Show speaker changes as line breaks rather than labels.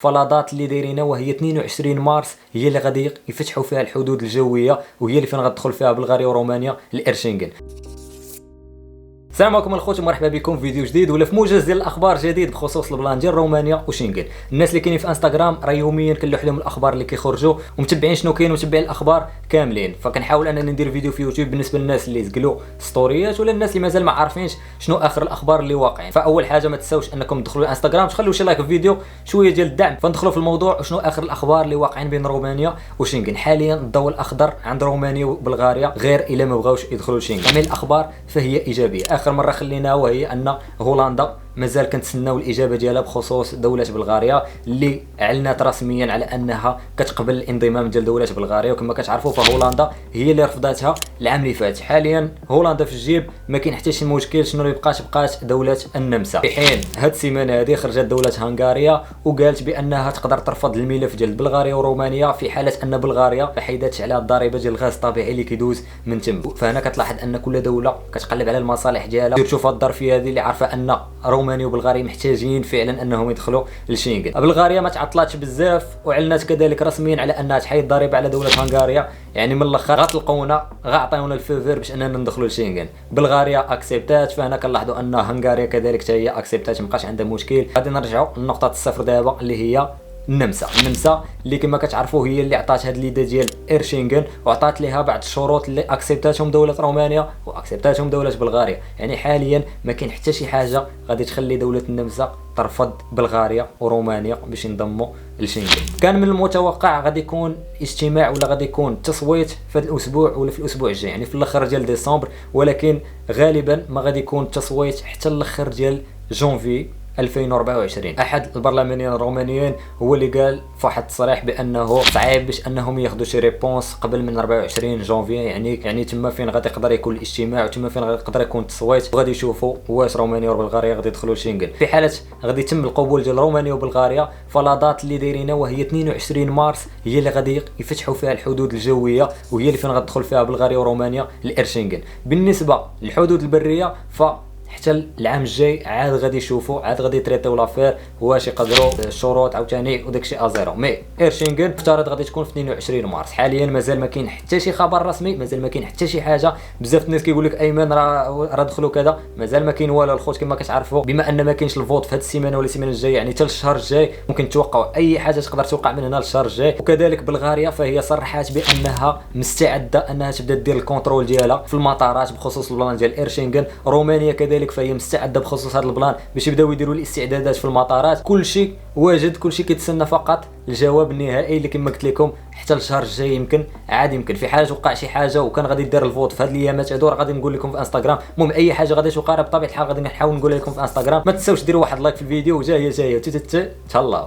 فلادات اللي دايرينها، وهي 22 مارس هي اللي غادي يفتحوا فيها الحدود الجويه، وهي اللي فين غتدخل فيها بلغاريا ورومانيا لإرشنغن. السلام عليكم الخوت ومرحبا بكم في فيديو جديد ولا في موجز ديال الاخبار جديد بخصوص البلان ديال رومانيا وشنغن. الناس اللي كاينين في انستغرام راه يوميا كنلوح لهم الاخبار اللي كيخرجوا ومتبعين شنو كاين ومتبعين الاخبار كاملين، فكنحاول انني ندير فيديو في يوتيوب بالنسبه للناس اللي زقلوا ستوريات ولا الناس اللي مازال ما عارفينش شنو اخر الاخبار اللي واقعين. فاول حاجه ما تنساوش انكم تدخلوا الانستغرام تخلوا شي لايك في الفيديو، شويه ديال الدعم، فندخلوا في الموضوع وشنو اخر الاخبار اللي واقعين بين رومانيا وشنغن. حاليا الضوء الاخضر عند رومانيا وبلغاريا غير الا ما بغاوش يدخلوا لشنغن. من الاخبار فهي ايجابيه. اخر مره خلينا وهي ان هولندا مازال كنتسناو الاجابه ديالها بخصوص دوله بلغاريا اللي اعلنت رسميا على انها كتقبل الانضمام ديال دوله بلغاريا، وكما كتعرفوا فهولندا هي اللي رفضتها العام اللي فات. حاليا هولندا في الجيب، ما كاين حتى شي مشكل. شنو اللي بقات دوله النمسا، في حين هاد السيمانه هذه خرجت دوله هنغاريا وقالت بانها تقدر ترفض الملف ديال بلغاريا ورومانيا في حاله ان بلغاريا ما حيداتش على الضريبه ديال الغاز الطبيعي اللي كيدوز من تم. فهنا كتلاحظ ان كل دوله كتقلب على المصالح ديالها. تشوف هاد الظرفيه هذه اللي عارفه ان رومانيا وبلغاريا محتاجين فعلا انهم يدخلوا لشنغن. بلغاريا ما تعطلاتش بزاف واعلنت كذلك رسميا على انها تحيد الضريبه على دوله هنغاريا، يعني من الاخر غتلقونا غعطيونا الفيفور باش اننا ندخلوا لشنغن. بلغاريا اكسبتات، فهنا كنلاحظوا ان هنغاريا كذلك حتى هي اكسبتات، مابقاش عندها مشكل. غادي نرجعوا لنقطه الصفر دابا اللي هي النمسا اللي كما كتعرفوا هي اللي عطات هاد الليده ديال إرشنغن وعطات ليها بعض الشروط اللي اكسبتاتهم دوله رومانيا واكسبتاتهم دوله بلغاريا. يعني حاليا ما كاين حتى شي حاجه غادي تخلي دوله النمسا ترفض بلغاريا ورومانيا باش ينضموا لشنغن. كان من المتوقع غادي يكون اجتماع ولا غادي يكون تصويت في هذا الاسبوع ولا في الاسبوع الجاي، يعني في الاخر ديال ديسمبر، ولكن غالبا ما غادي يكون تصويت حتى الاخر ديال جونفي 2024. احد البرلمانيين الرومانيين هو اللي قال في واحد التصريح بانه صعيب باش انهم ياخذوا شي ريبونس قبل من 24 جونفي، يعني تما فين غادي يقدر يكون الاجتماع وتما فين غادي يقدر يكون التصويت، وغادي يشوفوا واش رومانيا وبلغاريا غادي يدخلوا لشنغن. في حاله غادي يتم القبول ديال رومانيا وبلغاريا، فلادات اللي دايرينها وهي 22 مارس هي اللي غادي يفتحوا فيها الحدود الجويه، وهي اللي فين غتدخل فيها بلغاريا ورومانيا لإرشنغن. بالنسبه للحدود البريه حتى العام الجاي عاد غادي يشوفوا، عاد غادي يتريتيو لافير واش يقدروا الشروط عاوتاني وداكشي ازيرو. مي إرشنغن افترض غادي تكون في 22 مارس. حاليا مازال ما كاين حتى شي خبر رسمي، مازال ما كاين حتى شي حاجه. بزاف الناس كيقول لك ايمن راه دخلوا كذا، مازال ما كاين والو الخوت. كما كتعرفوا بما ان ما كاينش الفوت في هذه السيمانه ولا السيمانه الجايه، يعني حتى الشهر الجاي ممكن توقعوا اي حاجه تقدر توقع من هنا للشهر الجاي. وكذلك بلغاريا فهي صرحات بانها مستعده انها تبدا دير الكونترول ديالها في المطارات بخصوص البلان ديال إرشنغن. رومانيا كذلك فهي مستعده بخصوص هذا البلان باش يبداو يديروا الاستعدادات في المطارات. كلشي واجد، كلشي كيتسنى فقط الجواب النهائي اللي كما قلت لكم حتى الشهر الجاي. يمكن في حاله وقع شي حاجه وكان غادي يدير الفوت في هذه الايامات هذو، غادي نقول لكم في انستغرام. المهم اي حاجه غادي توقع بطبيعه الحال غادي نحاول نقول لكم في انستغرام. ما تنساوش ديروا واحد لايك في الفيديو، وجايه تهلا.